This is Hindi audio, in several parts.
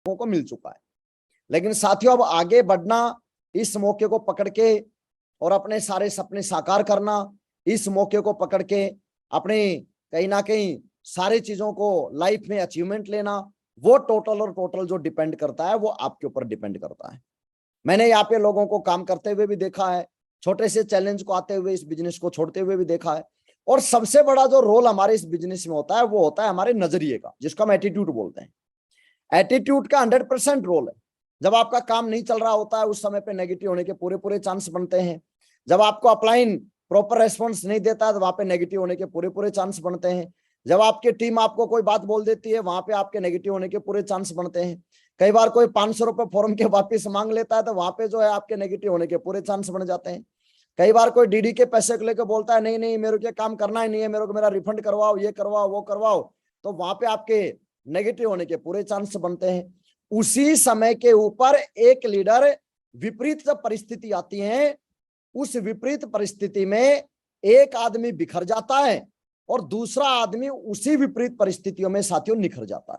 को मिल चुका है। लेकिन साथियों, अब आगे बढ़ना, इस मौके को पकड़ के और अपने सारे सपने साकार करना, इस मौके को पकड़ के अपने कहीं ना कहीं सारी चीजों को लाइफ में अचीवमेंट लेना, वो टोटल और टोटल जो डिपेंड करता है वो आपके ऊपर डिपेंड करता है। मैंने यहाँ पे लोगों को काम करते हुए भी देखा है, छोटे से चैलेंज को आते हुए इस बिजनेस को छोड़ते हुए भी देखा है। और सबसे बड़ा जो रोल हमारे इस बिजनेस में होता है वो होता है हमारे नजरिए का, जिसको हम एटीट्यूड बोलते हैं। एटीट्यूड का 100% रोल है। जब आपका काम नहीं चल रहा होता है उस समय पे नेगेटिव होने के पूरे पूरे चांस बनते हैं। जब आपको अपलाइन प्रॉपर रेस्पॉन्स नहीं देता है तो वहां पे नेगेटिव होने के पूरे पूरे चांस बनते हैं। जब आपकी टीम आपको कोई बात बोल देती है वहां पे आपके नेगेटिव होने के पूरे चांस बनते हैं। कई बार कोई 500 रुपए फॉर्म के वापिस मांग लेता है तो वहां पे जो है आपके नेगेटिव होने के पूरे चांस बन जाते हैं। कई बार कोई डीडी के पैसे को लेकर बोलता है नहीं नहीं मेरे को काम करना ही नहीं है, मेरे को मेरा रिफंड करवाओ, ये करवाओ वो करवाओ, तो वहां पे आपके नेगेटिव होने के पूरे चांस बनते हैं। उसी समय के ऊपर एक लीडर, विपरीत जब परिस्थिति आती है, उस विपरीत परिस्थिति में एक आदमी बिखर जाता है और दूसरा आदमी उसी विपरीत परिस्थितियों में साथियों निखर जाता है।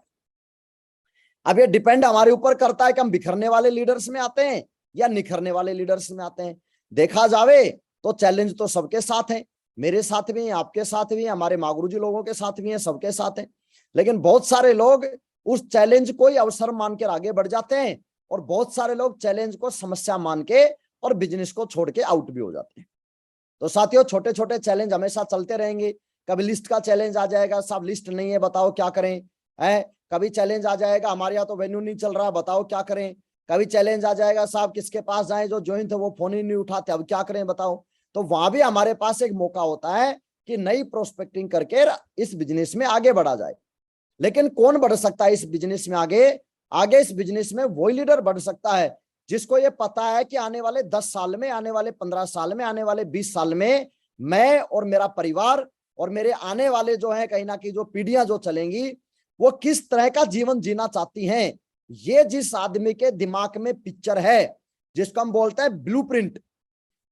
अब ये डिपेंड हमारे ऊपर करता है कि हम बिखरने वाले लीडर्स में आते हैं या निखरने वाले लीडर्स में आते हैं। देखा जावे तो चैलेंज तो सबके साथ है, मेरे साथ भी है, आपके साथ भी है, हमारे मागुरुजी लोगों के साथ भी है, सबके साथ है। लेकिन बहुत सारे लोग उस चैलेंज को ही अवसर मान कर आगे बढ़ जाते हैं और बहुत सारे लोग चैलेंज को समस्या मान के और बिजनेस को छोड़ के आउट भी हो जाते हैं। तो साथियों, छोटे छोटे चैलेंज हमेशा चलते रहेंगे। कभी लिस्ट का चैलेंज आ जाएगा, साहब लिस्ट नहीं है बताओ क्या करें, है। कभी चैलेंज आ जाएगा, हमारे यहाँ तो वेन्यू नहीं चल रहा बताओ क्या करें। कभी चैलेंज आ जाएगा, साहब किसके पास जाएं, जो ज्वाइन थे वो फोन ही नहीं उठाते, अब क्या करें बताओ। तो वहां भी हमारे पास एक मौका होता है कि नई प्रोस्पेक्टिंग करके इस बिजनेस में आगे बढ़ा जाए। लेकिन कौन बढ़ सकता है इस बिजनेस में आगे? आगे इस बिजनेस में वही लीडर बढ़ सकता है जिसको ये पता है कि आने वाले 10 साल में, आने वाले 15 साल में, आने वाले 20 साल में मैं और मेरा परिवार और मेरे आने वाले जो है कहीं ना कहीं जो पीढ़ियां जो चलेंगी वो किस तरह का जीवन जीना चाहती हैं। ये जिस आदमी के दिमाग में पिक्चर है, जिसको हम बोलते हैं ब्लूप्रिंट,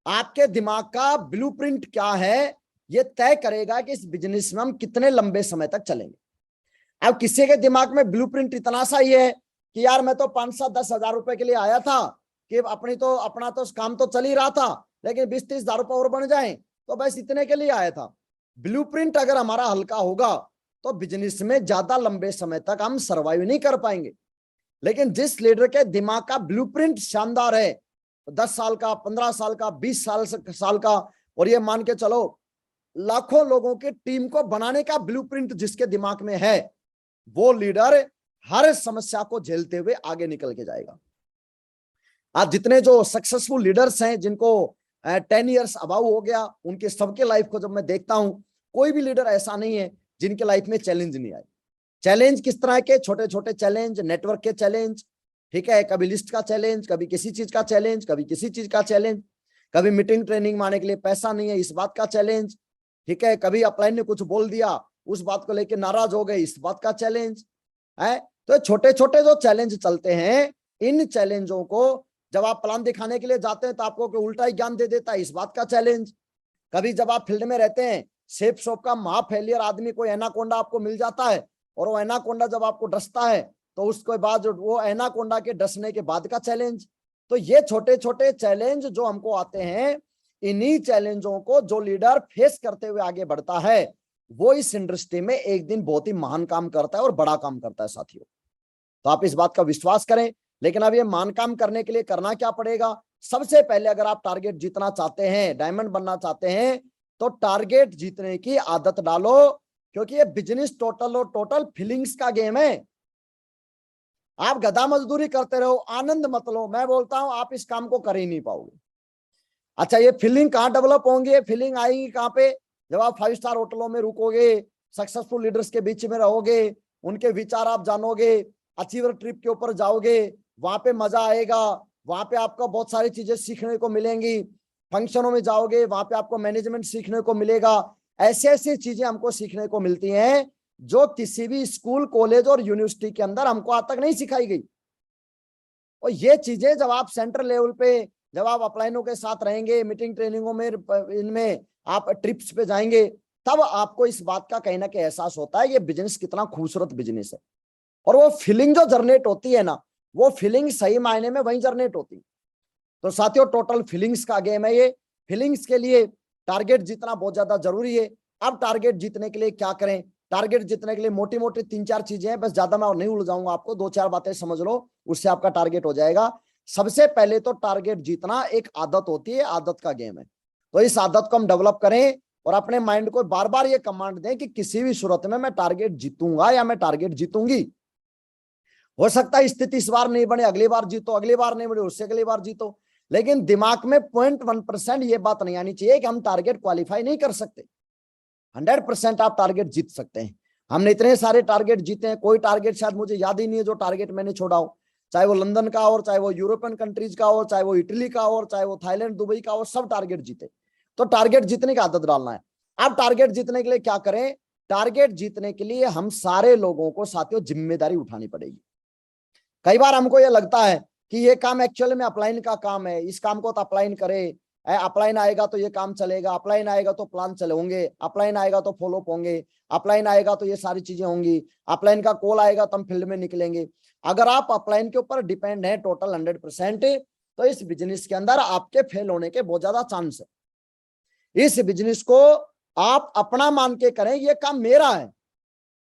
आपके दिमाग का ब्लूप्रिंट क्या है, ये तय करेगा कि इस बिजनेस में हम कितने लंबे समय तक चलेंगे। अब किसी के दिमाग में ब्लूप्रिंट इतना सा ही है कि यार मैं तो 5-10 हजार रुपए के लिए आया था कि अपना तो काम तो चल ही रहा था, लेकिन 20-30 हजार रुपए और बन जाए तो बस इतने के लिए आया था। ब्लूप्रिंट अगर हमारा हल्का होगा तो बिजनेस में ज्यादा लंबे समय तक हम सर्वाइव नहीं कर पाएंगे। लेकिन जिस लीडर के दिमाग का ब्लूप्रिंट शानदार है, 10 साल का, 15 साल का, 20 साल का, और ये मान के चलो लाखों लोगों की टीम को बनाने का ब्लूप्रिंट जिसके दिमाग में है, वो लीडर हर समस्या को झेलते हुए आगे निकल के जाएगा। आज जितने जो सक्सेसफुल लीडर्स हैं जिनको 10 ईयर्स अबाउ हो गया, उनके सबके लाइफ को जब मैं देखता हूं, कोई भी लीडर ऐसा नहीं है जिनके लाइफ में चैलेंज नहीं आए। चैलेंज किस तरह के? छोटे छोटे चैलेंज, नेटवर्क के चैलेंज, ठीक है, कभी लिस्ट का चैलेंज, कभी किसी चीज का चैलेंज, कभी किसी चीज का चैलेंज, कभी मीटिंग ट्रेनिंग माने के लिए पैसा नहीं है इस बात का चैलेंज, ठीक है, कभी अपलाइन ने कुछ बोल दिया उस बात को लेकर नाराज हो गए इस बात का चैलेंज है। तो छोटे छोटे जो चैलेंज चलते हैं, इन चैलेंजों को जब आप प्लान दिखाने के लिए जाते हैं तो आपको उल्टा ही ज्ञान दे देता है इस बात का चैलेंज। कभी जब आप फील्ड में रहते हैं, सेफ शॉप का महा फेलियर आदमी कोई एनाकोंडा आपको मिल जाता है और वो एनाकोंडा जब आपको डसता है तो उसके बाद वो एनाकोंडा के डसने के बाद का चैलेंज। तो ये छोटे छोटे चैलेंज जो हमको आते हैं, इन्हीं चैलेंजों को जो लीडर फेस करते हुए आगे बढ़ता है वो इस इंडस्ट्री में एक दिन बहुत ही महान काम करता है और बड़ा काम करता है साथियों। तो आप इस बात का विश्वास करें। लेकिन अब ये महान काम करने के लिए करना क्या पड़ेगा? सबसे पहले अगर आप टारगेट जीतना चाहते हैं, डायमंड बनना चाहते हैं, तो टारगेट जीतने की आदत डालो, क्योंकि ये बिजनेस टोटल और टोटल फीलिंग्स का गेम है। आप गधा मजदूरी करते रहो, आनंद मत लो, मैं बोलता हूं आप इस काम को कर ही नहीं पाओगे। अच्छा, ये फीलिंग कहां डेवलप होंगी? ये फीलिंग आएगी कहां पे? जब आप 5 स्टार होटलों में रुकोगे, सक्सेसफुल लीडर्स के बीच में रहोगे, उनके विचार आप जानोगे, अचीवर ट्रिप के ऊपर जाओगे, वहां पे मजा आएगा, वहां पे आपको बहुत सारी चीजें सीखने को मिलेंगी। फंक्शनों में जाओगे, वहां पे आपको मैनेजमेंट सीखने को मिलेगा। ऐसी ऐसी चीजें हमको सीखने को मिलती हैं जो किसी भी स्कूल, कॉलेज और यूनिवर्सिटी के अंदर हमको आज तक नहीं सिखाई गई। और ये चीजें जब आप सेंट्रल लेवल पे, जब आप अपलाइनों के साथ रहेंगे, मीटिंग ट्रेनिंगों में, इनमें आप ट्रिप्स पे जाएंगे, तब आपको इस बात का कहीं ना कहीं एहसास होता है ये बिजनेस कितना खूबसूरत बिजनेस है। और वो फीलिंग जो जनरेट होती है ना, वो फीलिंग सही मायने में वही जनरेट होती है। तो साथियों टोटल फीलिंग्स का गेम है ये। फीलिंग्स के लिए टारगेट जीतना बहुत ज्यादा जरूरी है। अब टारगेट जीतने के लिए क्या करें? टारगेट जीतने के लिए मोटी मोटी 3-4 चीजें हैं, बस ज्यादा मैं नहीं उलझाऊंगा आपको, 2-4 बातें समझ लो, उससे आपका टारगेट हो जाएगा। सबसे पहले तो टारगेट जीतना एक आदत होती है, आदत का गेम है। तो इस आदत को हम डेवलप करें और अपने माइंड को बार बार ये कमांड दें कि किसी भी सूरत में मैं टारगेट जीतूंगा या मैं टारगेट जीतूंगी। हो सकता है स्थिति इस बार नहीं बने, अगली बार जीतो, अगली बार नहीं बने, उससे अगली बार जीतो, लेकिन दिमाग में 0.1% ये बात नहीं आनी चाहिए कि हम टारगेट क्वालिफाई नहीं कर सकते। 100% आप टारगेट जीत सकते हैं। हमने इतने सारे टारगेट जीते हैं, कोई टारगेट शायद मुझे याद ही नहीं है जो टारगेट मैंने छोड़ा हो, चाहे वो लंदन का हो, चाहे वो यूरोपियन कंट्रीज का हो, चाहे वो इटली का हो, चाहे वो थाईलैंड दुबई का हो, सब टारगेट जीते। तो टारगेट जीतने की आदत डालना है। अब टारगेट जीतने के लिए क्या करें? टारगेट जीतने के लिए हम सारे लोगों को साथियों जिम्मेदारी उठानी पड़ेगी। कई बार हमको ये लगता है कि ये काम एक्चुअली में अपलाइन का काम है, इस काम को तो अपलाइन करे, अपलाइन आएगा तो ये काम चलेगा, अपलाइन आएगा तो प्लान चले होंगे, अपलाइन आएगा तो फॉलोअप होंगे, अपलाइन आएगा तो ये सारी चीजें होंगी, अपलाइन का कॉल आएगा तो हम फील्ड में निकलेंगे। अगर आप अपलाइन के ऊपर डिपेंड है टोटल 100%, तो इस बिजनेस के अंदर आपके फेल होने के बहुत ज्यादा चांस है। इस बिजनेस को आप अपना मान के करें, ये काम मेरा है।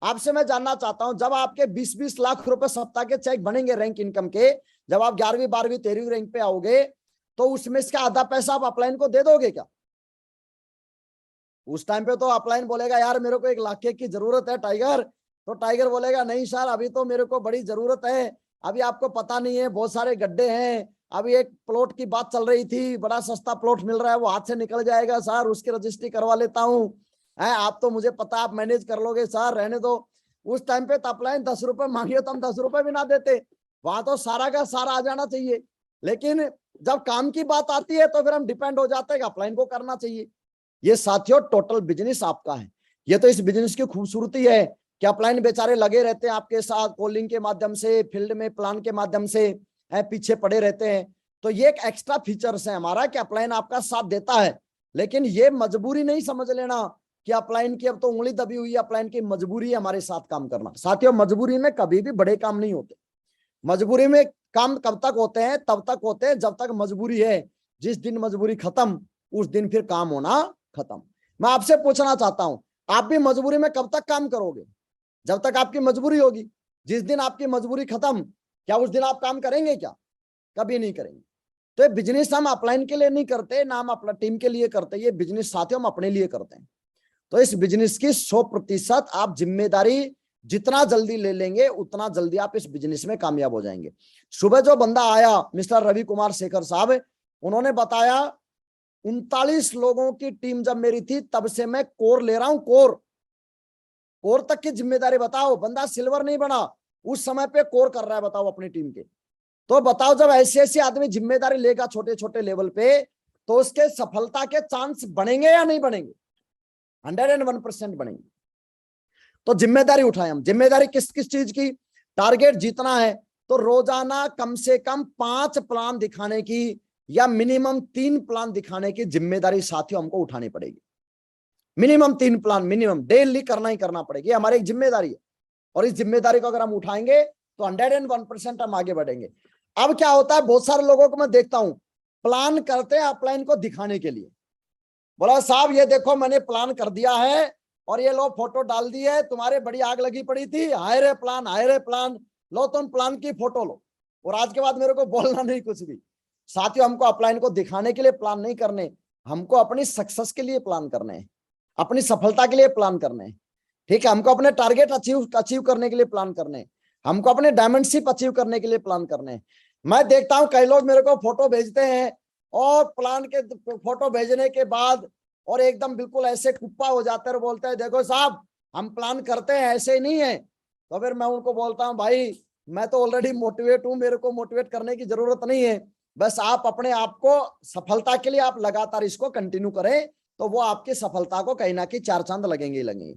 आपसे मैं जानना चाहता हूं, जब आपके 20-20 लाख रुपए सप्ताह के चेक बनेंगे रैंक इनकम के, जब आप 11वीं 12वीं 13वीं रैंक पे आओगे, तो उसमें इसका आधा पैसा आप अपलाइन को दे दोगे क्या? उस टाइम पे तो अपलाइन बोलेगा यार मेरे को 1 लाख की जरूरत है टाइगर, तो टाइगर बोलेगा नहीं सर अभी तो मेरे को बड़ी जरूरत है, अभी आपको पता नहीं है बहुत सारे गड्ढे हैं, अभी एक प्लॉट की बात चल रही थी, बड़ा सस्ता प्लॉट मिल रहा है, वो हाथ से निकल जाएगा सर, उसकी रजिस्ट्री करवा लेता हूँ, है आप तो मुझे पता आप मैनेज कर लोगे सर, रहने दो। उस टाइम पे अपलाइन 10 रुपए मांगे तो हम 10 रुपए भी ना देते, वहां तो सारा का सारा आ जाना चाहिए। लेकिन जब काम की बात आती है तो फिर हम डिपेंड हो जाते हैं कि अपलाइन को करना चाहिए। ये साथियों टोटल बिजनेस आपका है। ये तो इस बिजनेस की खूबसूरती है कि अपलाइन बेचारे लगे रहते हैं आपके साथ, कॉलिंग के माध्यम से, फील्ड में प्लान के माध्यम से पीछे पड़े रहते हैं। तो ये एक एक्स्ट्रा फीचर्स है हमारा कि अपलाइन आपका साथ देता है। लेकिन ये मजबूरी नहीं समझ लेना कि अपलाइन की अब तो उंगली दबी हुई है, अपलाइन की मजबूरी है हमारे साथ काम करना। साथियों मजबूरी में कभी भी बड़े काम नहीं होते। मजबूरी में काम कब तक होते हैं? तब तक होते हैं जब तक मजबूरी है। जिस दिन मजबूरी खत्म, उस दिन फिर काम होना खत्म। मैं आपसे पूछना चाहता हूं, आप भी मजबूरी में कब तक काम करोगे? जब तक आपकी मजबूरी होगी। जिस दिन आपकी मजबूरी खत्म, क्या उस दिन आप काम करेंगे क्या? कभी नहीं करेंगे। तो ये बिजनेस हम अपलाइन के लिए नहीं करते, ना हम अपना टीम के लिए करते, ये बिजनेस साथियों हम अपने लिए करते हैं। तो इस बिजनेस की 100% आप जिम्मेदारी जितना जल्दी ले लेंगे उतना जल्दी आप इस बिजनेस में कामयाब हो जाएंगे। सुबह जो बंदा आया मिस्टर रवि कुमार शेखर साहब, उन्होंने बताया 39 लोगों की टीम जब मेरी थी तब से मैं कोर ले रहा हूं, कोर तक की जिम्मेदारी। बताओ बंदा सिल्वर नहीं बना, उस समय पे कोर कर रहा है, बताओ अपनी टीम के। तो बताओ जब ऐसे ऐसे आदमी जिम्मेदारी लेगा छोटे छोटे लेवल पे, तो उसके सफलता के चांस बनेंगे या नहीं बनेंगे? 101% बनेंगे। तो जिम्मेदारी उठाए हम। जिम्मेदारी किस किस चीज की? टारगेट जीतना है तो रोजाना कम से कम 5 प्लान दिखाने की या मिनिमम 3 प्लान दिखाने की जिम्मेदारी साथियों हमको उठानी पड़ेगी। मिनिमम 3 प्लान मिनिमम डेली करना ही करना पड़ेगा, हमारी एक जिम्मेदारी है। और इस जिम्मेदारी को अगर हम उठाएंगे तो 101% हम आगे बढ़ेंगे। अब क्या होता है, बहुत सारे लोगों को मैं देखता हूं प्लान करते हैं अपलाइन को दिखाने के लिए। बोला साहब ये देखो मैंने प्लान कर दिया है और ये लो फोटो डाल दी है, तुम्हारे बड़ी आग लगी पड़ी थी, हाय रे प्लान, लो तुम प्लान की फोटो लो, और आज के बाद मेरे को बोलना नहीं कुछ भी। साथियों हमको अपलाइन को दिखाने के लिए प्लान नहीं करने, हमको अपनी सक्सेस के लिए प्लान करने हैं, अपनी सफलता के लिए प्लान करने हैं। ठीक है, हमको अपने टारगेट अचीव करने के लिए प्लान करने हैं, हमको अपने डायमंडशिप अचीव करने के लिए प्लान करने हैं। मैं देखता हूं कई लोग मेरे को फोटो भेजते हैं और प्लान के फोटो भेजने के बाद और एकदम बिल्कुल ऐसे कुप्पा हो जाते हैं और बोलते हैं देखो साहब हम प्लान करते हैं ऐसे ही नहीं है। तो फिर मैं उनको बोलता हूं भाई मैं तो ऑलरेडी मोटिवेट हूं, मेरे को मोटिवेट करने की जरूरत नहीं है, बस आप अपने आप को सफलता के लिए आप लगातार इसको कंटिन्यू करें तो वो आपकी सफलता को कहीं ना कहीं 4 चांद लगेंगे ही लगेंगे।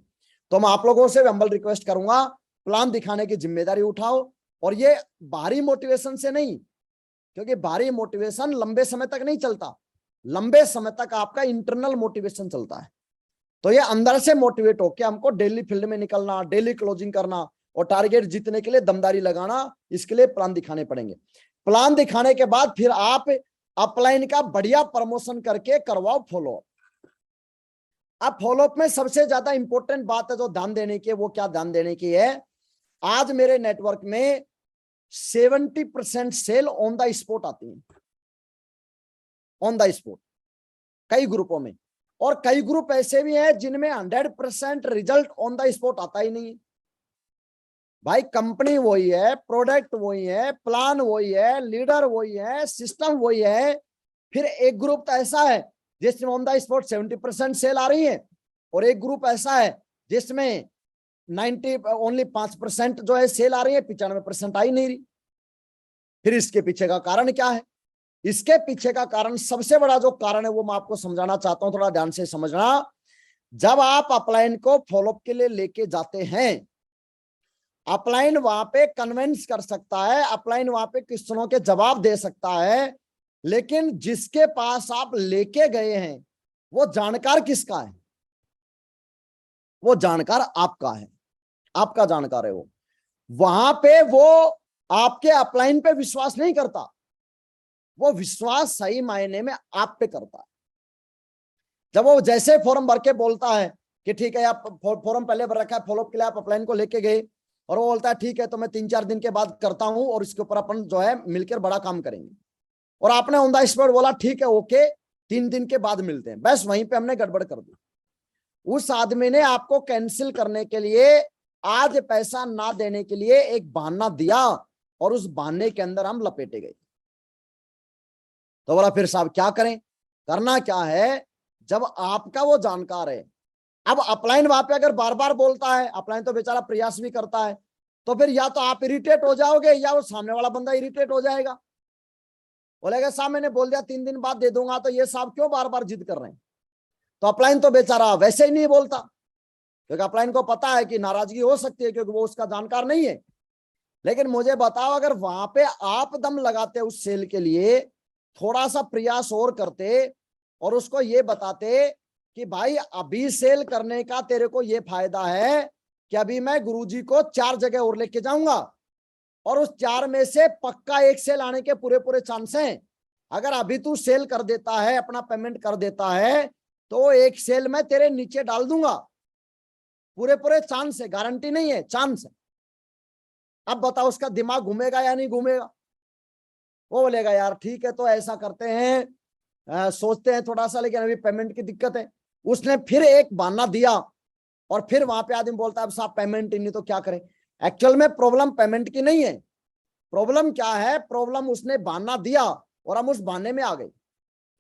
तो मैं आप लोगों से हम्बल रिक्वेस्ट करूंगा प्लान दिखाने की जिम्मेदारी उठाओ, और ये बाहरी मोटिवेशन से नहीं, क्योंकि बाहरी मोटिवेशन लंबे समय तक नहीं चलता, लंबे समय तक आपका इंटरनल मोटिवेशन चलता है। तो ये अंदर से मोटिवेट होकर हमको डेली फील्ड में निकलना, डेली क्लोजिंग करना और टारगेट जीतने के लिए दमदारी लगाना, इसके लिए प्लान दिखाने पड़ेंगे। प्लान दिखाने के बाद फिर आप अपलाइन का बढ़िया प्रमोशन करके करवाओ फॉलोअप। अब फॉलोअप में सबसे ज्यादा इंपॉर्टेंट बात है जो ध्यान देने की, वो क्या ध्यान देने की है, आज मेरे नेटवर्क में 70% सेल ऑन द स्पॉट आती है, ऑन द स्पॉट कई ग्रुपों में, और कई ग्रुप ऐसे भी हैं जिनमें 100% रिजल्ट ऑन द स्पॉट आता ही नहीं है। भाई कंपनी वही है, प्रोडक्ट वही है, प्लान वही है, लीडर वही है, सिस्टम वही है, फिर एक ग्रुप तो ऐसा है जिसमें ऑन द स्पॉट 70% सेल आ रही है, और एक ग्रुप ऐसा है जिसमें 90 ओनली 5% जो है सेल आ रही है, 95% आ ही नहीं रही। फिर इसके पीछे का कारण क्या है? इसके पीछे का कारण, सबसे बड़ा जो कारण है वो मैं आपको समझाना चाहता हूं, थोड़ा ध्यान से समझना। जब आप अपलाइन को फॉलोअप के लिए लेके जाते हैं, अपलाइन वहां पे कन्विंस कर सकता है, अपलाइन वहां पे क्वेश्चनों के जवाब दे सकता है, लेकिन जिसके पास आप लेके गए हैं वो जानकार किसका है? वो जानकार आपका है, आपका जानकार है वो। वहां पे वो आपके अपलाइन पे विश्वास नहीं करता, वो विश्वास सही मायने में आप पे करता है। जब वो जैसे फॉर्म भर के बोलता है कि ठीक है, आप फॉर्म पहले भर रखा है, फॉलोअप के लिए आप अपलाइन को लेके गए, और वो बोलता है ठीक है तो मैं 3-4 दिन के बाद करता हूं और इसके ऊपर अपन जो है मिलकर बड़ा काम करेंगे, और आपने ऑन द स्पॉट बोला ठीक है ओके 3 दिन के बाद मिलते हैं, बस वहीं पे हमने गड़बड़ कर दी। उस आदमी ने आपको कैंसिल करने के लिए, आज पैसा ना देने के लिए एक बहाना दिया, और उस बहाने के अंदर हम लपेटे गए। तो बोला फिर साहब क्या करें? करना क्या है, जब आपका वो जानकार है, अब अपलाइन वहां पे अगर बार बार बोलता है, अपलाइन तो बेचारा प्रयास भी करता है, तो फिर या तो आप इरिटेट हो जाओगे या वो सामने वाला बंदा इरिटेट हो जाएगा, बोलेगा साहब मैंने बोल दिया 3 दिन बाद दे दूंगा, तो ये साहब क्यों बार बार जिद कर रहे हैं? तो अपलाइन तो बेचारा वैसे ही नहीं बोलता, क्योंकि अपलाइन को पता है कि नाराजगी हो सकती है, क्योंकि वो उसका जानकार नहीं है। लेकिन मुझे बताओ, अगर वहां पे आप दम लगाते उस सेल के लिए, थोड़ा सा प्रयास और करते और उसको ये बताते कि भाई अभी सेल करने का तेरे को ये फायदा है कि अभी मैं गुरुजी को 4 जगह और लेके जाऊंगा, और उस 4 में से पक्का एक सेल आने के पूरे पूरे चांस हैं। अगर अभी तू सेल कर देता है, अपना पेमेंट कर देता है, तो एक सेल मैं तेरे नीचे डाल दूंगा, पूरे पूरे चांस है, गारंटी नहीं है, चांस है। अब बताओ उसका दिमाग घूमेगा या नहीं घूमेगा? वो बोलेगा यार ठीक है तो ऐसा करते हैं, सोचते हैं थोड़ा सा, लेकिन अभी पेमेंट की दिक्कत है। उसने फिर एक बहाना दिया, और फिर वहां पे आदमी बोलता है अब साहब पेमेंट ही नहीं तो क्या करें? एक्चुअल में प्रॉब्लम पेमेंट की नहीं है, प्रॉब्लम क्या है, प्रॉब्लम उसने बहाना दिया और हम उस बहाने में आ गए।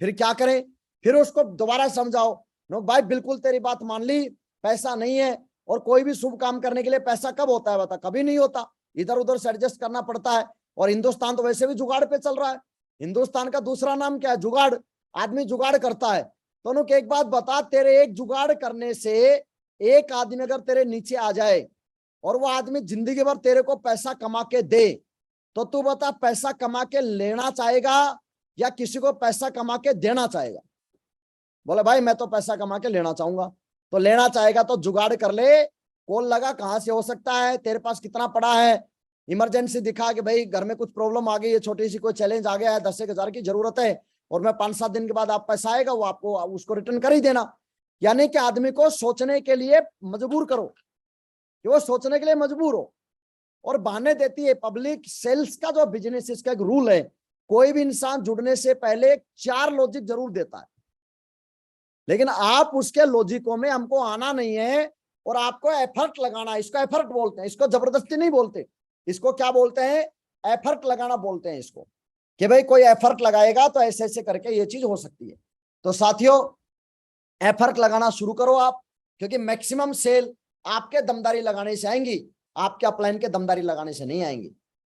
फिर क्या करें? फिर उसको दोबारा समझाओ, नो भाई बिल्कुल तेरी बात मान ली, पैसा नहीं है, और कोई भी शुभ काम करने के लिए पैसा कब होता है बता? कभी नहीं होता, इधर उधर से एडजस्ट करना पड़ता है, और हिंदुस्तान तो वैसे भी जुगाड़ पे चल रहा है। हिंदुस्तान का दूसरा नाम क्या है? जुगाड़। आदमी जुगाड़ करता है। तो उन्होंने एक बात बता, तेरे एक जुगाड़ करने से एक आदमी अगर तेरे नीचे आ जाए और वो आदमी जिंदगी भर तेरे को पैसा कमा के दे, तो तू बता पैसा कमा के लेना चाहेगा या किसी को पैसा कमा के देना चाहेगा? बोले भाई मैं तो पैसा कमा के लेना चाहूंगा। तो लेना चाहेगा तो जुगाड़ कर ले, कॉल लगा, कहां से हो सकता है, तेरे पास कितना पड़ा है, इमरजेंसी दिखा कि भाई घर में कुछ प्रॉब्लम आ गई है, छोटी सी कोई चैलेंज आ गया है, 10,000 की जरूरत है, और मैं 5-7 दिन के बाद आप पैसा आएगा वो आपको उसको रिटर्न कर ही देना। यानी कि आदमी को सोचने के लिए मजबूर करो, कि वो सोचने के लिए मजबूर हो, और बहाने देती है पब्लिक। सेल्स का जो बिजनेस, इसका एक रूल है, कोई भी इंसान जुड़ने से पहले 4 लॉजिक जरूर देता है, लेकिन आप उसके लॉजिकों में हमको आना नहीं है, और आपको एफर्ट लगाना है। इसको एफर्ट बोलते हैं, इसको जबरदस्ती नहीं बोलते, इसको क्या बोलते हैं? एफर्ट लगाना बोलते हैं इसको, कि भाई कोई एफर्ट लगाएगा तो ऐसे ऐसे करके ये चीज हो सकती है। तो साथियों एफर्ट लगाना शुरू करो आप, क्योंकि मैक्सिमम सेल आपके दमदारी लगाने से आएंगी, आपके अपलाइन के दमदारी लगाने से नहीं आएंगी,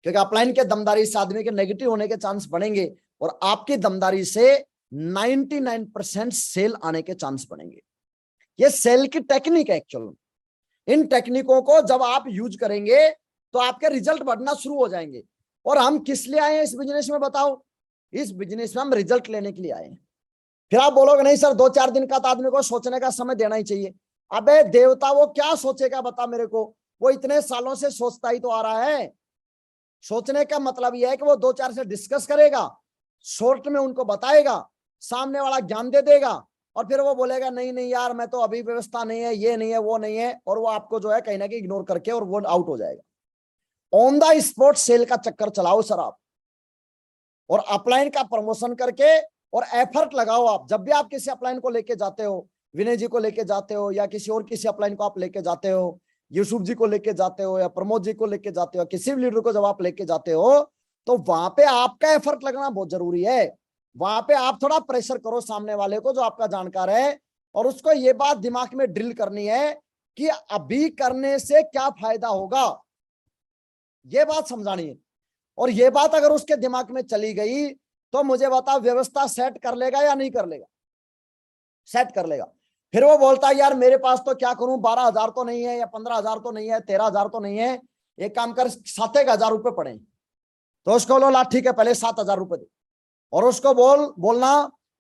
क्योंकि अपलाइन के दमदारी से आदमी के नेगेटिव होने के चांस बढ़ेंगे, और आपकी दमदारी से 99% सेल आने के चांस बढ़ेंगे। ये सेल की टेक्निक है एक्चुअल। इन टेक्निकों को जब आप यूज करेंगे तो आपके रिजल्ट बढ़ना शुरू हो जाएंगे। और हम किस लिए आए हैं इस बिजनेस में बताओ? इस बिजनेस में हम रिजल्ट लेने के लिए आए हैं। फिर आप बोलोगे नहीं सर 2-4 दिन का तो आदमी को सोचने का समय देना ही चाहिए। अबे देवता वो क्या सोचेगा बता मेरे को? वो इतने सालों से सोचता ही तो आ रहा है। सोचने का मतलब यह है कि वो दो चार से डिस्कस करेगा, शॉर्ट में उनको बताएगा, सामने वाला ज्ञान दे देगा, और फिर वो बोलेगा नहीं नहीं यार मैं तो अभी व्यवस्था नहीं है, ये नहीं है, वो नहीं है, और वो आपको जो है कहीं ना कहीं इग्नोर करके और वो आउट हो जाएगा। ऑन द स्पॉट सेल का चक्कर चलाओ सर आप, और अपलाइन का प्रमोशन करके और एफर्ट लगाओ आप। जब भी आप किसी अपलाइन को लेके जाते हो, विनय जी को लेके जाते हो या किसी और किसी अपलाइन को आप लेके जाते हो, यूसुफ जी को लेके जाते हो या प्रमोद जी को लेके जाते हो, किसी भी लीडर को जब आप लेके जाते हो तो वहां पे आपका एफर्ट लगना बहुत जरूरी है। वहां पे आप थोड़ा प्रेशर करो सामने वाले को जो आपका जानकार है, और उसको ये बात दिमाग में ड्रिल करनी है कि अभी करने से क्या फायदा होगा, ये बात समझानी है। और ये बात अगर उसके दिमाग में चली गई तो मुझे बता व्यवस्था सेट कर लेगा या नहीं कर लेगा? सेट कर लेगा। फिर वो बोलता है यार मेरे पास तो क्या करूं, 12,000 तो नहीं है, या 15,000 तो नहीं है, 13,000 तो नहीं है, एक काम कर 7,000 रुपए पड़े। तो उसको बोलो ला ठीक है पहले 7,000 रुपए दे, और उसको बोलना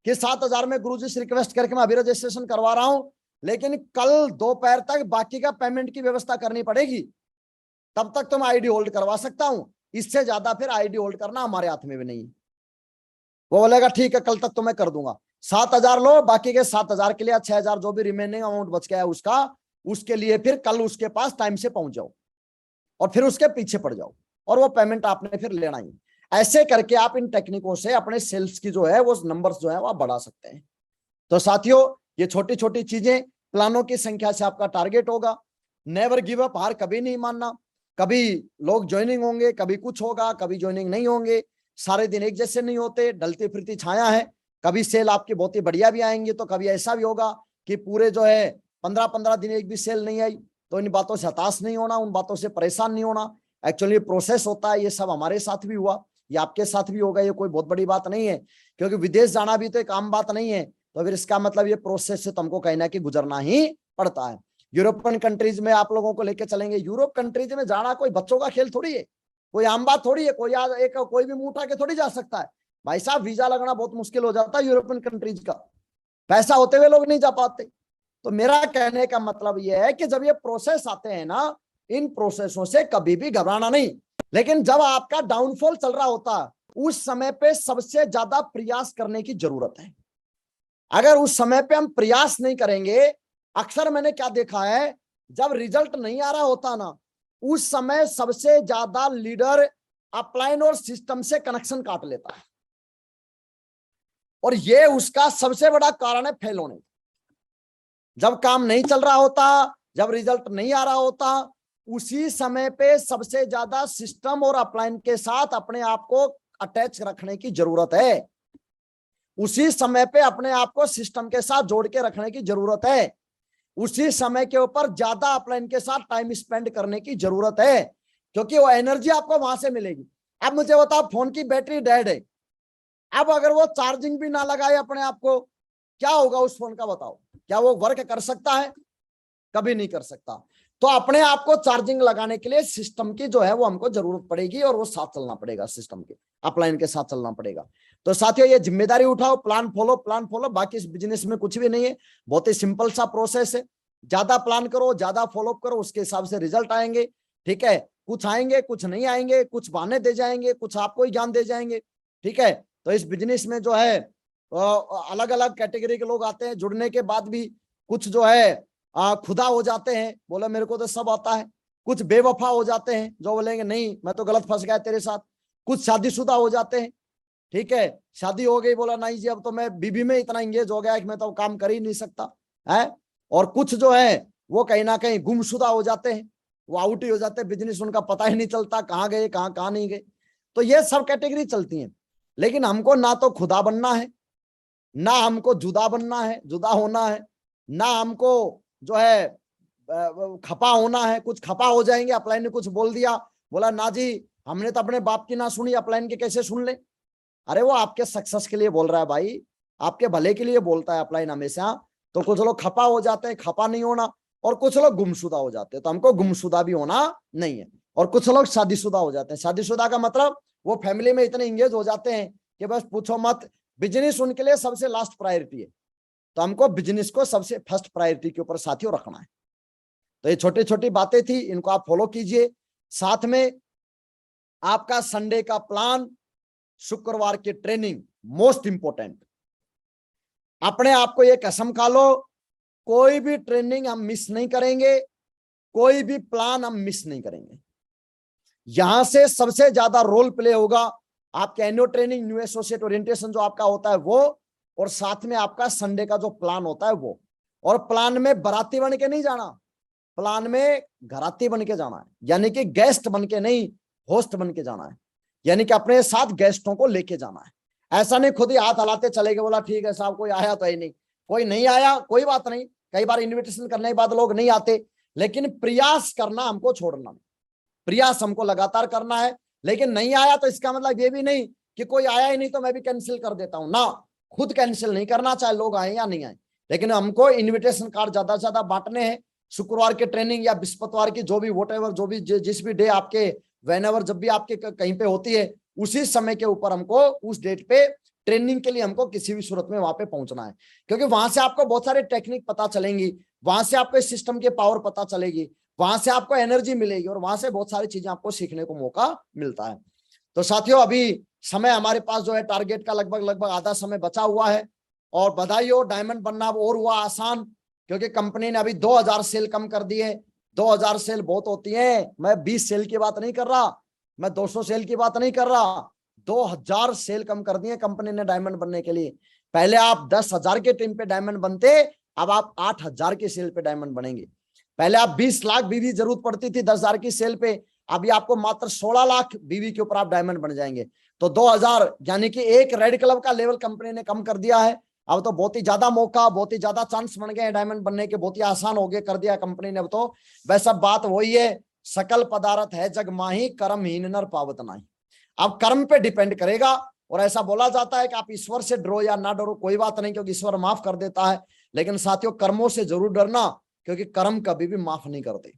कि 7,000 में गुरुजी से रिक्वेस्ट करके मैं अभी रजिस्ट्रेशन करवा रहा हूं, लेकिन कल दोपहर तक बाकी का पेमेंट की व्यवस्था करनी पड़ेगी, तब तक तो मैं आईडी होल्ड करवा सकता हूं, इससे ज्यादा फिर आईडी होल्ड करना हमारे हाथ में भी नहीं। वो बोलेगा ठीक है कल तक तो मैं कर दूंगा। 7,000 लो, बाकी के 7,000 के लिए 6,000 जो भी रिमेनिंग अमाउंट बच गया है उसका, उसके लिए फिर कल उसके पास टाइम से पहुंच जाओ और फिर उसके पीछे पड़ जाओ, और वो पेमेंट आपने फिर लेना ही। ऐसे करके आप इन टेक्निकों से अपने सेल्स की जो है वो नंबर्स जो है वो बढ़ा सकते हैं। तो साथियों ये छोटी छोटी चीजें, प्लानों की संख्या से आपका टारगेट होगा। नेवर गिव अप, हार कभी नहीं मानना। कभी लोग ज्वाइनिंग होंगे, कभी कुछ होगा, कभी ज्वाइनिंग नहीं होंगे, सारे दिन एक जैसे नहीं होते, ढलती फिरती छाया है। कभी सेल आपकी बहुत ही बढ़िया भी आएंगी, तो कभी ऐसा भी होगा कि पूरे जो है 15-15 दिन एक भी सेल नहीं आई। तो इन बातों से हताश नहीं होना, उन बातों से परेशान नहीं होना। एक्चुअली प्रोसेस होता है, ये सब हमारे साथ भी हुआ, ये आपके साथ भी होगा, ये कोई बहुत बड़ी बात नहीं है। क्योंकि विदेश जाना भी तो एक आम बात नहीं है, तो फिर इसका मतलब ये प्रोसेस से तुमको कहीं ना कहीं गुजरना ही पड़ता है। यूरोपियन कंट्रीज में आप लोगों को लेकर चलेंगे। यूरोप कंट्रीज में जाना कोई बच्चों का खेल थोड़ी है, कोई आम बात थोड़ी है, कोई भी मुंह उठा के थोड़ी जा सकता है। भाई साहब वीजा लगना बहुत मुश्किल हो जाता है यूरोपियन कंट्रीज का, पैसा होते हुए लोग नहीं जा पाते। तो मेरा कहने का मतलब यह है कि जब ये प्रोसेस आते हैं ना, इन प्रोसेसों से कभी भी घबराना नहीं। लेकिन जब आपका डाउनफॉल चल रहा होता है, उस समय पे सबसे ज्यादा प्रयास करने की जरूरत है। अगर उस समय पे हम प्रयास नहीं करेंगे, अक्सर मैंने क्या देखा है, जब रिजल्ट नहीं आ रहा होता ना, उस समय सबसे ज्यादा लीडर अपलाइन और सिस्टम से कनेक्शन काट लेता है, और ये उसका सबसे बड़ा कारण है फेल होने। जब काम नहीं चल रहा होता, जब रिजल्ट नहीं आ रहा होता, उसी समय पे सबसे ज्यादा सिस्टम और अपलाइन के साथ अपने आप को अटैच रखने की जरूरत है। उसी समय पे अपने आप को सिस्टम के साथ जोड़ के रखने की जरूरत है। उसी समय के ऊपर ज्यादा अपलाइन के साथ टाइम स्पेंड करने की जरूरत है, क्योंकि वो एनर्जी आपको वहां से मिलेगी। अब मुझे बताओ, फोन की बैटरी डेड है, अब अगर वो चार्जिंग भी ना लगाए अपने आप को, क्या होगा उस फोन का? बताओ, क्या वो वर्क कर सकता है? कभी नहीं कर सकता। तो अपने आप को चार्जिंग लगाने के लिए सिस्टम की जो है वो हमको जरूरत पड़ेगी, और वो साथ चलना पड़ेगा, सिस्टम के अपलाइन के साथ चलना पड़ेगा। तो साथियों ये जिम्मेदारी उठाओ, प्लान फॉलो, प्लान फॉलो। बाकी इस बिजनेस में कुछ भी नहीं है, बहुत ही सिंपल सा प्रोसेस है। ज्यादा प्लान करो, ज्यादा फॉलो करो, उसके हिसाब से रिजल्ट आएंगे। ठीक है, कुछ आएंगे, कुछ नहीं आएंगे, कुछ बहाने दे जाएंगे, कुछ आपको ही ज्ञान दे जाएंगे। ठीक है, तो इस बिजनेस में जो है अलग अलग कैटेगरी के लोग आते हैं। जुड़ने के बाद भी कुछ जो है खुदा हो जाते हैं, बोले मेरे को तो सब आता है। कुछ बेवफा हो जाते हैं जो बोलेंगे नहीं मैं तो गलत फंस गया तेरे साथ। कुछ शादीशुदा हो जाते हैं, ठीक है, शादी हो गई, बोला नहीं जी अब तो मैं बीबी में इतना इंगेज हो गया कि मैं तो काम कर ही नहीं सकता है। और कुछ जो है वो कहीं ना कहीं गुमशुदा हो जाते हैं, वो आउट ही हो जाते हैं, बिजनेस उनका पता ही नहीं चलता कहाँ गए कहाँ नहीं गए। तो ये सब कैटेगरी चलती है। लेकिन हमको ना तो खुदा बनना है, ना हमको जुदा बनना है, जुदा होना है, ना हमको जो है खपा होना है। कुछ खपा हो जाएंगे, अपलाइन ने कुछ बोल दिया, बोला ना जी हमने तो अपने बाप की ना सुनी, अपलाइन के कैसे सुन ले? अरे वो आपके सक्सेस के लिए बोल रहा है भाई, आपके भले के लिए बोलता है अपलाइन हमेशा। तो कुछ लोग खपा हो जाते हैं, खपा नहीं होना, और कुछ लोग गुमशुदा हो जाते हैं, तो हमको गुमशुदा भी होना नहीं है। और कुछ लोग शादीशुदा हो जाते हैं। शादीशुदा का मतलब वो फैमिली में इतने इंगेज हो जाते हैं कि बस पूछो मत, बिजनेस उनके लिए सबसे लास्ट प्रायोरिटी है। तो हमको बिजनेस को सबसे फर्स्ट प्रायोरिटी के ऊपर साथियों रखना है। तो ये छोटी छोटी बातें थी, इनको आप फॉलो कीजिए। साथ में आपका संडे का प्लान, शुक्रवार की ट्रेनिंग मोस्ट इंपोर्टेंट। अपने आप को ये कसम खा लो, कोई भी ट्रेनिंग हम मिस नहीं करेंगे, कोई भी प्लान हम मिस नहीं करेंगे। यहां से सबसे ज्यादा रोल प्ले होगा आपके annual training, new associate orientation जो आपका होता है वो, और साथ में आपका संडे का जो प्लान होता है वो। और प्लान में बाराती बन के नहीं जाना, प्लान में घराती बन के जाना है, यानी कि गेस्ट बन के नहीं, होस्ट बन के जाना है, यानी कि अपने साथ गेस्टों को लेके जाना है। ऐसा नहीं खुद ही हाथ हलाते चले गए, बोला ठीक है साहब कोई आया तो है नहीं, कोई नहीं आया कोई बात नहीं, कई बार इन्विटेशन करने के बाद लोग नहीं आते, लेकिन प्रयास करना हमको छोड़ना, प्रयास हमको लगातार करना है। लेकिन नहीं आया तो इसका मतलब ये भी नहीं कि कोई आया ही नहीं तो मैं भी कैंसिल कर देता हूं ना, खुद कैंसिल नहीं करना चाहे लोग आए या नहीं आए, लेकिन हमको इनविटेशन कार्ड ज्यादा से ज्यादा बांटने हैं। शुक्रवार के ट्रेनिंग या बृहस्पतिवार की जो भी वोटेवर, जो भी जिस भी डे आपके वेनेवर जब भी आपके कहीं पे होती है, उसी समय के ऊपर हमको उस डेट पे ट्रेनिंग के लिए हमको किसी भी सूरत में वहां पे पहुंचना है, क्योंकि वहां से आपको बहुत सारे टेक्निक पता चलेंगी, वहां से आपको सिस्टम के पावर पता चलेगी, वहां से आपको एनर्जी मिलेगी, और वहां से बहुत सारी चीजें आपको सीखने को मौका मिलता है। तो साथियों अभी समय हमारे पास जो है टारगेट का लगभग आधा समय बचा हुआ है, और बधाई हो, डायमंड बनना और हुआ आसान, क्योंकि कंपनी ने अभी 2000 सेल कम कर दी है। 2000 सेल बहुत होती है, मैं 20 सेल की बात नहीं कर रहा, मैं 200 सेल की बात नहीं कर रहा, 2000 सेल कम कर दिए कंपनी ने डायमंड बनने के लिए। पहले आप 10,000 के टीम पे डायमंड बनते, अब आप 8000 के सेल पे डायमंड बनेंगे। पहले आप 20 लाख बीवी जरूरत पड़ती थी 10,000 की सेल पे, अभी आपको मात्र 16 लाख बीवी के ऊपर आप डायमंड बन जाएंगे। तो 2000 यानी कि एक रेड क्लब का लेवल कंपनी ने कम कर दिया है। अब तो बहुत ही ज्यादा मौका, बहुत ही ज्यादा चांस बन गए डायमंड बनने के, बहुत ही आसान हो गए कर दिया कंपनी ने अब तो। वैसा बात वही है, सकल पदार्थ है जग माही, कर्महीन नर पावत नाही। अब कर्म पे डिपेंड करेगा, और ऐसा बोला जाता है कि आप ईश्वर से डरो या ना डरो कोई बात नहीं, क्योंकि ईश्वर माफ कर देता है, लेकिन साथियों कर्मों से जरूर डरना, क्योंकि कर्म कभी भी माफ नहीं करते।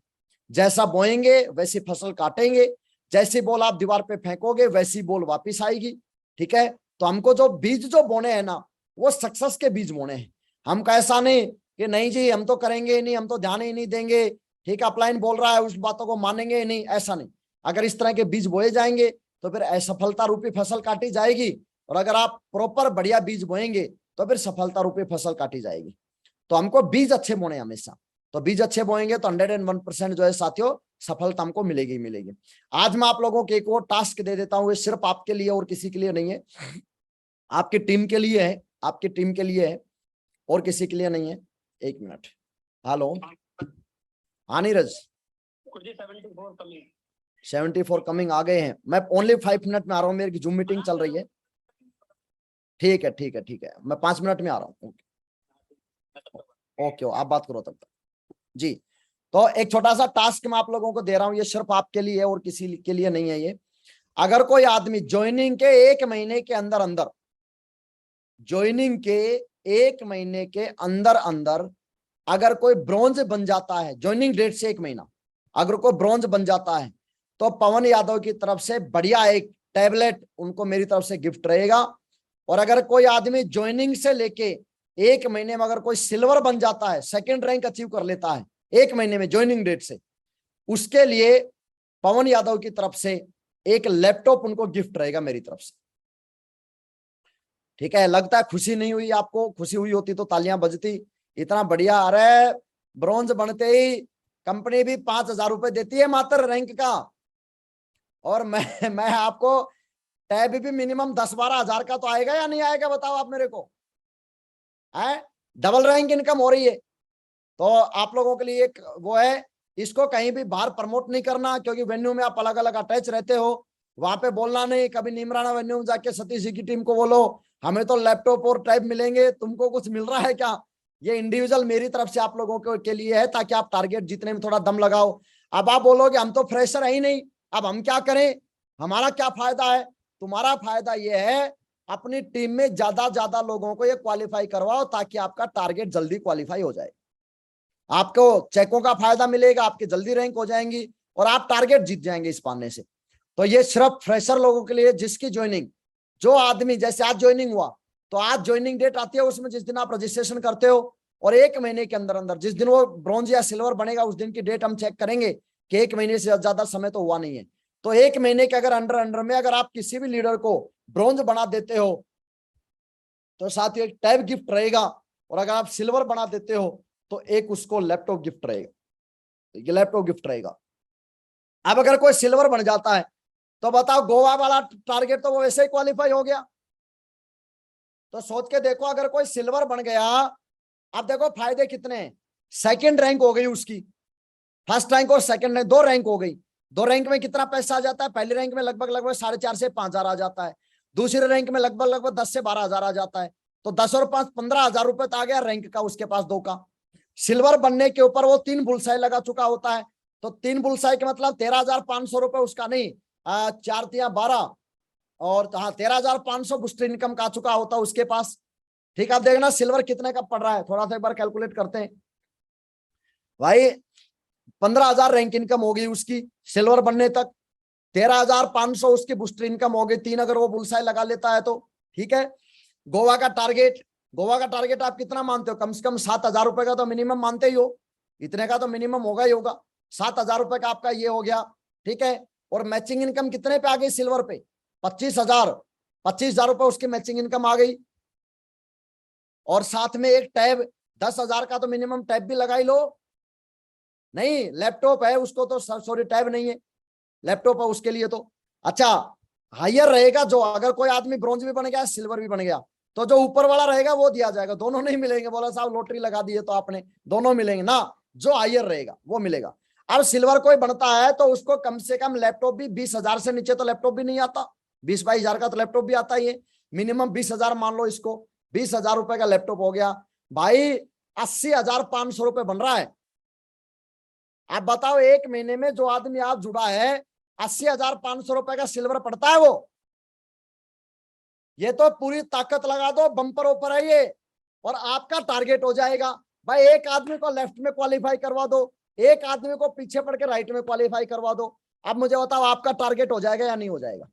जैसा बोएंगे वैसी फसल काटेंगे, जैसी बोल आप दीवार पे फेंकोगे वैसी बोल वापिस आएगी। ठीक है, तो हमको जो बीज जो बोने हैं ना, वो सक्सेस के बीज बोने हैं। हमको ऐसा नहीं कि नहीं जी हम तो करेंगे ही नहीं, हम तो ध्यान ही नहीं देंगे, ठीक है अपलाइन बोल रहा है उस बातों को मानेंगे ही नहीं, ऐसा नहीं। अगर इस तरह के बीज बोए जाएंगे तो फिर असफलता रूपी फसल काटी जाएगी, और अगर आप प्रॉपर बढ़िया बीज बोएंगे तो फिर सफलता रूपी फसल काटी जाएगी। तो हमको बीज अच्छे बोने हमेशा, तो बीज अच्छे बोएंगे तो 101% जो है साथियों सफलता हमको मिलेगी मिलेगी। आज मैं आप लोगों को एक और टास्क दे देता हूं, ये सिर्फ आपके लिए और किसी के लिए नहीं है, आपकी टीम के लिए है, आपकी टीम के लिए है और किसी के लिए नहीं है। एक मिनट, हेलो हाँ नीरज, 74 कमिंग आ गए हैं, मैं ओनली 5 मिनट में आ रहा हूँ, मेरी जूम मीटिंग चल रही है। ठीक है ठीक है ठीक है, मैं 5 मिनट में आ रहा हूँ। ओके आप बात करो तब तक जी। तो एक छोटा सा टास्क मैं आप लोगों को दे रहा हूं, ये सिर्फ आपके लिए है और किसी के लिए नहीं है ये। अगर कोई आदमी ज्वाइनिंग के 1 महीने के अंदर अंदर, ज्वाइनिंग के 1 महीने के अंदर अंदर अगर कोई ब्रॉन्ज बन जाता है, ज्वाइनिंग डेट से 1 महीना अगर कोई ब्रॉन्ज बन जाता है, तो पवन यादव की तरफ से बढ़िया एक टैबलेट उनको मेरी तरफ से गिफ्ट रहेगा। और अगर कोई आदमी ज्वाइनिंग से लेके 1 महीने में अगर कोई सिल्वर बन जाता है, सेकंड रैंक अचीव कर लेता है 1 महीने में ज्वाइनिंग डेट से, उसके लिए पवन यादव की तरफ से एक लैपटॉप उनको गिफ्ट रहेगा मेरी तरफ से। ठीक है, लगता है खुशी नहीं हुई आपको? खुशी हुई होती तो तालियां बजती। इतना बढ़िया, अरे ब्रॉन्ज बनते ही कंपनी भी 5,000 रुपए देती है मात्र रैंक का, और मैं आपको टैब भी मिनिमम 10-12 हजार का तो आएगा या नहीं आएगा बताओ आप मेरे को, है डबल रैंक इनकम हो रही है। तो आप लोगों के लिए एक वो है, इसको कहीं भी बाहर प्रमोट नहीं करना, क्योंकि वेन्यू में आप अलग अलग अटैच रहते हो, वहां पे बोलना नहीं। कभी नीमराना वेन्यू में जाके सतीश जी की टीम को बोलो हमें तो लैपटॉप और टैब मिलेंगे, तुमको कुछ मिल रहा है क्या? ये इंडिविजुअल मेरी तरफ से आप लोगों के लिए है, ताकि आप टारगेट जीतने में थोड़ा दम लगाओ। अब आप बोलोगे हम तो फ्रेशर है ही नहीं, अब हम क्या करें, हमारा क्या फायदा है? तुम्हारा फायदा यह है अपनी टीम में ज्यादा लोगों को ये क्वालिफाई करवाओ, ताकि आपका टारगेट जल्दी क्वालिफाई हो जाए, आपको चेकों का फायदा मिलेगा, आपकी जल्दी रैंक हो जाएंगी और आप टारगेट जीत जाएंगे इस पाने से। तो ये सिर्फ फ्रेशर लोगों के लिए, जिसकी ज्वाइनिंग, जो आदमी जैसे आज ज्वाइनिंग हुआ, तो आज ज्वाइनिंग डेट आती है, उसमें जिस दिन आप रजिस्ट्रेशन करते हो और 1 महीने के अंदर अंदर जिस दिन वो ब्रॉन्ज या सिल्वर बनेगा उस दिन की डेट हम चेक करेंगे कि 1 महीने से ज्यादा समय तो हुआ नहीं है। तो 1 महीने के अगर अंडर में अगर आप किसी भी लीडर को ब्रॉन्ज बना देते हो तो साथ ही एक टैब गिफ्ट रहेगा, और अगर आप सिल्वर बना देते हो तो एक उसको लैपटॉप गिफ्ट रहेगा, ये लैपटॉप गिफ्ट रहेगा। अब अगर कोई सिल्वर बन जाता है तो बताओ गोवा वाला टारगेट तो वो वैसे ही क्वालिफाई हो गया। तो सोच के देखो, अगर कोई सिल्वर बन गया, अब देखो फायदे कितने हैं। सेकंड रैंक हो गई उसकी, फर्स्ट रैंक और सेकंड रैंक 2 रैंक हो गई। 2 रैंक में कितना पैसा आ जाता है? पहली रैंक में लगभग 4.5 से 5,000 आ जाता है, दूसरी रैंक में लगभग 10 से 12,000 आ जाता है। तो 10 और 5 15,000 रुपए तो आ गया रैंक का उसके पास 2 का। सिल्वर बनने के ऊपर वो 3 बुलसाई लगा चुका होता है, तो 3 बुलसाई के मतलब 13,500 रुपए उसका नहीं, 4 तिया 12, और हाँ 13,500 बुस्टर इनकम का चुका होता है उसके पास। ठीक है, आप देखना सिल्वर कितने का पड़ रहा है, थोड़ा सा एक बार कैलकुलेट करते हैं भाई। 15,000 रैंक इनकम हो गई उसकी सिल्वर बनने तक, 13,500 उसकी बुस्टर इनकम हो गई 3 अगर वो बुलसाई लगा लेता है तो। ठीक है, गोवा का टारगेट आप कितना मानते हो? कम से कम 7,000 रुपए का तो मिनिमम मानते ही हो, इतने का तो मिनिमम होगा ही होगा। 7,000 रुपए का आपका ये हो गया। ठीक है, और मैचिंग इनकम कितने पे आ गई सिल्वर पे? 25,000 रुपए उसकी मैचिंग इनकम आ गई, और साथ में एक टैब 10,000 का तो मिनिमम टैब भी लगा ही लो। नहीं, लैपटॉप है उसको तो, सॉरी टैब नहीं है, लैपटॉप है उसके लिए तो। अच्छा, हायर रहेगा जो, अगर कोई आदमी ब्रॉन्ज भी बन गया सिल्वर भी बन गया तो जो ऊपर वाला रहेगा वो दिया जाएगा, दोनों नहीं मिलेंगे। बोला साहब लॉटरी लगा दी है तो आपने, दोनों मिलेंगे ना, जो हायर रहेगा वो मिलेगा। अब सिल्वर कोई बनता है तो उसको कम से कम लैपटॉप भी 20,000 से नीचे तो लैपटॉप भी नहीं आता, 20-22,000 का तो लैपटॉप भी आता ही है, मिनिमम 20,000 मान लो इसको, 20,000 रुपए का लैपटॉप हो गया भाई, 80,500 रुपए बन रहा है। आप बताओ 1 महीने में जो आदमी आज जुड़ा है 80,500 रुपए का सिल्वर पड़ता है वो। ये तो पूरी ताकत लगा दो, बम्पर ऊपर है ये, और आपका टारगेट हो जाएगा भाई। एक आदमी को लेफ्ट में क्वालिफाई करवा दो, एक आदमी को पीछे पड़ के राइट में क्वालिफाई करवा दो। अब मुझे बताओ आपका टारगेट हो जाएगा या नहीं हो जाएगा?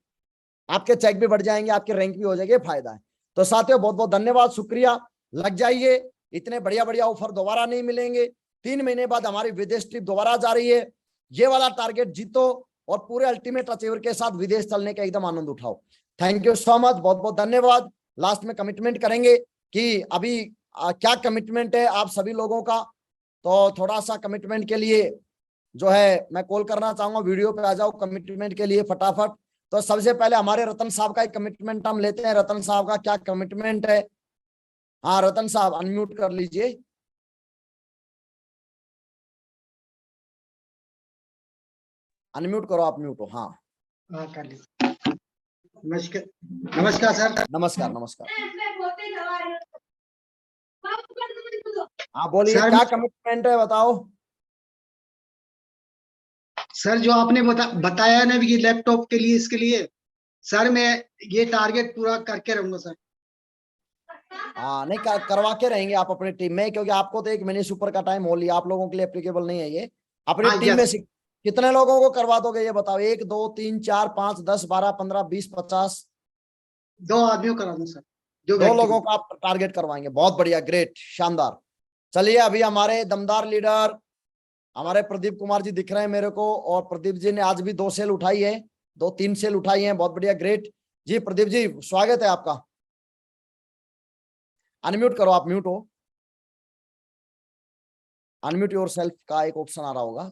आपके चेक भी बढ़ जाएंगे, आपकी रैंक भी हो जाएगी, फायदा है। तो साथियों बहुत बहुत धन्यवाद, शुक्रिया, लग जाइए, इतने बढ़िया बढ़िया ऑफर दोबारा नहीं मिलेंगे। 3 महीने बाद हमारी विदेश ट्रिप दोबारा जा रही है, ये वाला टारगेट जीतो और पूरे अल्टीमेट अचीवर के साथ विदेश चलने का एकदम आनंद उठाओ। थैंक यू सो मच, बहुत बहुत धन्यवाद। लास्ट में कमिटमेंट करेंगे कि अभी क्या कमिटमेंट है आप सभी लोगों का, तो थोड़ा सा कमिटमेंट के लिए जो है मैं कॉल करना चाहूंगा, वीडियो पे आ जाओ कमिटमेंट के लिए फटाफट। तो सबसे पहले हमारे रतन साहब का एक कमिटमेंट हम लेते हैं, रतन साहब का क्या कमिटमेंट है? हाँ रतन साहब अनम्यूट कर लीजिए। अनम्यूट करो, आप म्यूट हो। हाँ कर लीजिए। नमस्कार, नमस्कार सर। नमस्कार नमस्कार। हाँ बोलिए, सर क्या कमिटमेंट है बताओ। सर जो आपने बताया ना कि लैपटॉप के लिए, इसके लिए सर मैं ये टारगेट पूरा करके रहूंगा सर। हाँ नहीं करवा के रहेंगे आप अपनी टीम में, क्योंकि आपको तो 1 महीने से ऊपर का टाइम हो लिया, आप लोगों के लिए एप्लीकेबल नहीं है ये। अपनी हाँ टीम में यस, कितने लोगों को करवा दोगे ये बताओ? 1 2 3 4 5 10 12 15 20 50? 2 आदमियों करा दूं सर, 2 2 व्यक्ति लोगों को। का आप टारगेट करवाएंगे, बहुत बढ़िया, ग्रेट, शानदार। चलिए अभी हमारे दमदार लीडर हमारे प्रदीप कुमार जी दिख रहे हैं मेरे को, और प्रदीप जी ने आज भी 2 सेल उठाई है, 2-3 सेल उठाई है, बहुत बढ़िया, ग्रेट। जी प्रदीप जी स्वागत है आपका। अनम्यूट करो, आप म्यूट हो, अनम्यूट योर सेल्फ का एक ऑप्शन आ रहा होगा।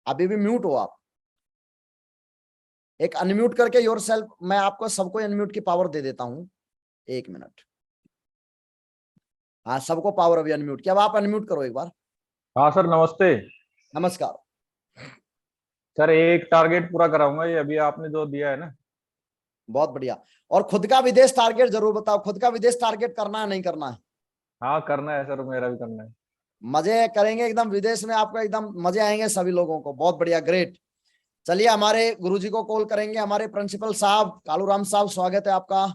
अभी भी म्यूट हो आप, एक अनम्यूट करके योर सेल्फ, मैं आपको सबको अनम्यूट की पावर दे देता हूं, 1 मिनट। हाँ सबको पावर अभी अनम्यूट किया, अब आप अनम्यूट करो एक बार। हाँ सर नमस्ते। नमस्कार। सर एक टारगेट पूरा कराऊंगा ये अभी आपने जो दिया है ना। बहुत बढ़िया, और खुद का विदेश टारगेट जरूर बताओ, खुद का विदेश टारगेट करना है नहीं करना है? हाँ करना है सर, मेरा भी करना है। मजे करेंगे एकदम, विदेश में आपको एकदम मजे आएंगे सभी लोगों को, बहुत बढ़िया, ग्रेट। चलिए हमारे गुरुजी को कॉल करेंगे, हमारे प्रिंसिपल साहब कालूराम साहब, स्वागत है आपका।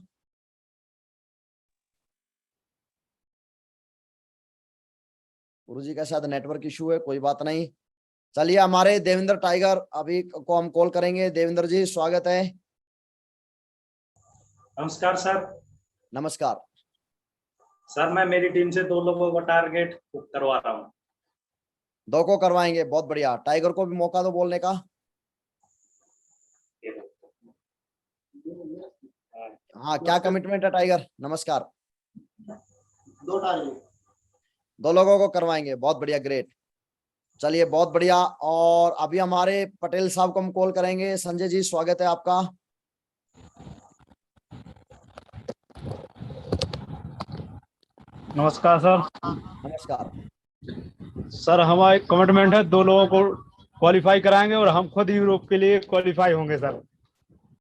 गुरुजी का शायद नेटवर्क इशू है, कोई बात नहीं। चलिए हमारे देवेंद्र टाइगर अभी को हम कॉल करेंगे, देवेंद्र जी स्वागत है। नमस्कार सर। नमस्कार। सर मैं मेरी टीम से 2 लोगों को टारगेट करवा रहा हूँ। 2 को करवाएंगे, बहुत बढ़िया। टाइगर को भी मौका दो बोलने का। हाँ, क्या कमिटमेंट है टाइगर? नमस्कार। 2 टारगेट 2 लोगों को करवाएंगे, बहुत बढ़िया, ग्रेट। चलिए, बहुत बढ़िया। और अभी हमारे पटेल साहब को हम कॉल करेंगे। संजय जी, स्वागत है आपका। नमस्कार सर। नमस्कार। सर हमारा एक कमिटमेंट है, 2 लोगों को क्वालिफाई कराएंगे और हम खुद यूरोप के लिए क्वालिफाई होंगे सर।